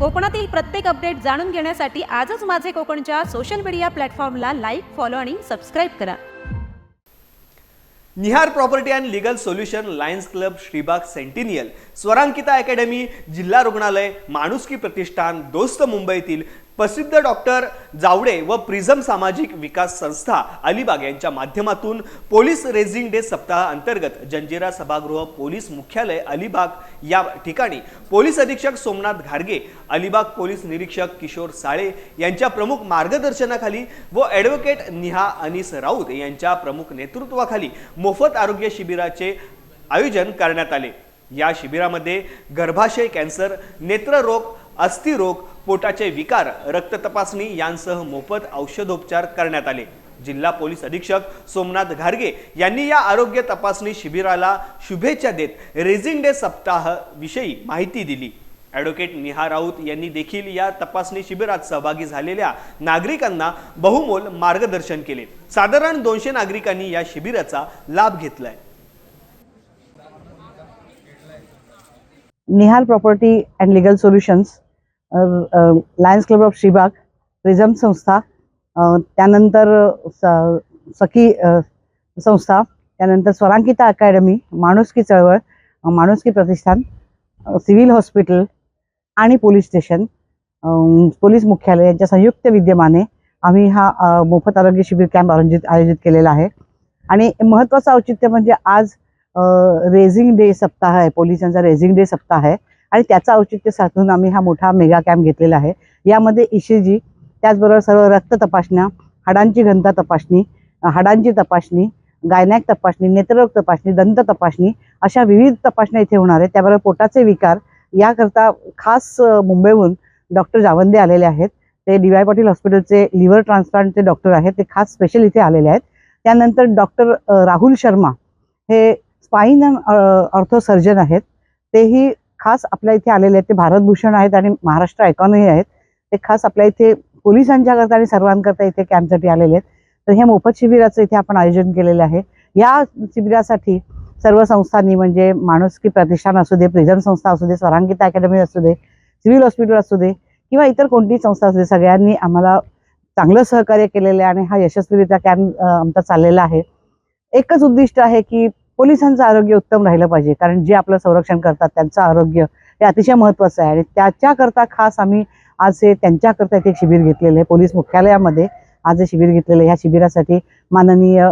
कोकणातील प्रत्येक अपडेट जाणून घेण्यासाठी आजच माझे कोकणच्या सोशल मीडिया प्लॅटफॉर्मला लाईक, फॉलो आणि सबस्क्राईब करा. Nihar property and legal solution, lions club, Shribag centennial, Swarankita academy, जिल्हा रुग्णालय, माणुसकी प्रतिष्ठान, दोस्त मुंबईतील प्रसिद्ध डॉक्टर जावडे व प्रिझम सामाजिक विकास संस्था अलिबाग यांच्या माध्यमातून पोलीस रेझिंग डे सप्ताह अंतर्गत जंजिरा सभागृह पोलीस मुख्यालय अलिबाग या ठिकाणी पोलीस अधीक्षक सोमनाथ घारगे, अलिबाग पोलीस निरीक्षक किशोर साळे यांच्या प्रमुख मार्गदर्शनाखाली व ॲडव्होकेट निहा अनिस राऊत यांच्या प्रमुख नेतृत्वाखाली मोफत आरोग्य शिबिराचे आयोजन करण्यात आले. या शिबिरामध्ये गर्भाशय कॅन्सर, नेत्ररोग, अस्थिरोग, पोटाचे विकार, रक्त तपासणी यांसह मोफत औषधोपचार करण्यात आले. जिल्हा पोलीस अधीक्षक सोमनाथ घारगे यांनी या आरोग्य तपासणी शिबिराला शुभेच्छा देत रेझिंग डे सप्ताह विषयी माहिती दिली. ॲडव्होकेट निहा राऊत यांनी देखील या तपासणी शिबिरात सहभागी झालेल्या नागरिकांना बहुमोल मार्गदर्शन केले. साधारण 200 नागरिकांनी या शिबिराचा लाभ घेतलाय. Nihar property and legal solutions, lions club of Shribag, prism संस्था, त्यानंतर सखी संस्था, त्यानंतर स्वरांकिता अकॅडमी, माणुसकी चळवळ, माणुसकी प्रतिष्ठान, सिव्हिल हॉस्पिटल आणि पोलीस स्टेशन, पोलीस मुख्यालय यांच्या संयुक्त विद्यमाने आम्ही हा मोफत आरोग्य शिबिर कॅम्प आयोजित केलेला आहे. आणि महत्त्वाचं औचित्य म्हणजे आज रेझिंग डे सप्ताह आहे, पोलिसांचा रेझिंग डे सप्ताह आहे आणि त्याचं औचित्य साधून आम्ही हा मोठा मेगा कॅम्प घेतलेला आहे. यामध्ये ECG, त्याचबरोबर सर्व रक्त तपासण्या, हाडांची घनता तपासणी, हाडांची तपासणी, गायनॅक तपासणी, नेत्ररोग तपासणी, दंत तपासणी अशा विविध तपासण्या इथे होणार आहेत. त्याबरोबर पोटाचे विकार याकरता खास मुंबईहून डॉक्टर जावंदे आलेले आहेत. ते DY पाटील हॉस्पिटलचे लिव्हर ट्रान्सप्लांटचे डॉक्टर आहेत. ते खास स्पेशल इथे आलेले आहेत. त्यानंतर डॉक्टर राहुल शर्मा हे स्पाइन अँड ऑर्थो सर्जन आहेत. तेही खास आपल्या इथे आलेले आहेत. ते भारतभूषण आहेत आणि महाराष्ट्र आयकॉनही आहेत. ते खास आपल्या इथे पोलिसांच्या करता आणि सर्वांकरता इथे कॅम्पसाठी आलेले आहेत. तर हे मोफत शिबिराचं इथे आपण आयोजन केलेलं आहे. या शिबिरासाठी सर्व संस्थांनी म्हणजे माणुसकी प्रतिष्ठान असू दे, प्रिझम संस्था असू दे, स्वरांकिता अकॅडमी असू दे, सिव्हिल हॉस्पिटल असू दे किंवा इतर कोणतीही संस्था असू दे, सगळ्यांनी आम्हाला चांगलं सहकार्य केलेलं आहे आणि हा यशस्वीरित्या कॅम्प आमचा चाललेला आहे. एकच उद्दिष्ट आहे की पोलिसांचं आरोग्य उत्तम राहिलं पाहिजे, कारण जे आपलं संरक्षण करतात त्यांचं आरोग्य हे अतिशय महत्त्वाचं आहे. आणि त्याच्याकरता खास आम्ही आज हे त्यांच्याकरता एक शिबिर घेतलेलं आहे. पोलीस मुख्यालयामध्ये आज हे शिबिर घेतलेलं आहे. ह्या शिबिरासाठी माननीय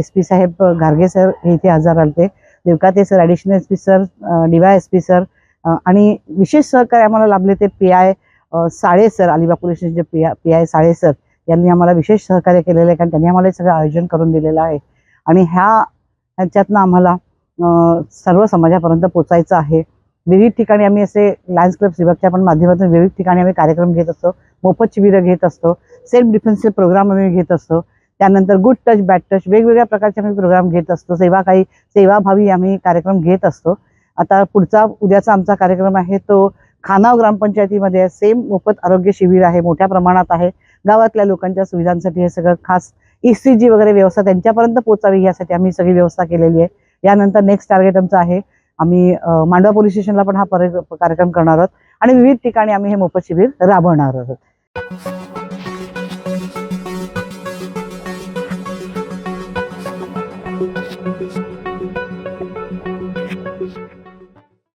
SP साहेब घारगे सर हे इथे हजर आले, Devkate sir, additional SP sir, DYSP sir आणि विशेष सहकार्य आम्हाला लाभले ते PI Sale sir, Alibag police स्टेशनचे PI साळे सर यांनी आम्हाला विशेष सहकार्य केलेलं आहे, कारण त्यांनी आम्हाला हे सगळं आयोजन करून दिलेलं आहे. आणि ह्याच्यातनं आम्हाला सर्व समाजापर्यंत पोचायचं आहे. विविध ठिकाणी आम्ही असे लायन्स क्लब श्रीबागच्या पण माध्यमातून विविध ठिकाणी आम्ही कार्यक्रम घेत असतो, मोफत शिबिरं घेत असतो, सेल्फ डिफेन्सचे प्रोग्राम आम्ही घेत असतो. त्यानंतर गुड टच, बॅड टच वेगवेगळ्या प्रकारचे आम्ही प्रोग्राम घेत असतो. सेवाभावी आम्ही कार्यक्रम घेत असतो. आता उद्याचा आमचा कार्यक्रम आहे तो खानाव ग्रामपंचायतीमध्ये सेम मोफत आरोग्य शिबिर आहे, मोठ्या प्रमाणात आहे. गावातल्या लोकांच्या सुविधांसाठी हे सगळं खास ECG वगैरे व्यवस्था त्यांच्यापर्यंत पोचावी यासाठी आम्ही सगळी व्यवस्था केलेली आहे. यानंतर नेक्स्ट टार्गेट आमचं आहे, आम्ही मांडवा पोलीस स्टेशनला पण हा कार्यक्रम करणार आहोत आणि विविध ठिकाणी आम्ही हे मोफत शिबिर राबवणार आहोत.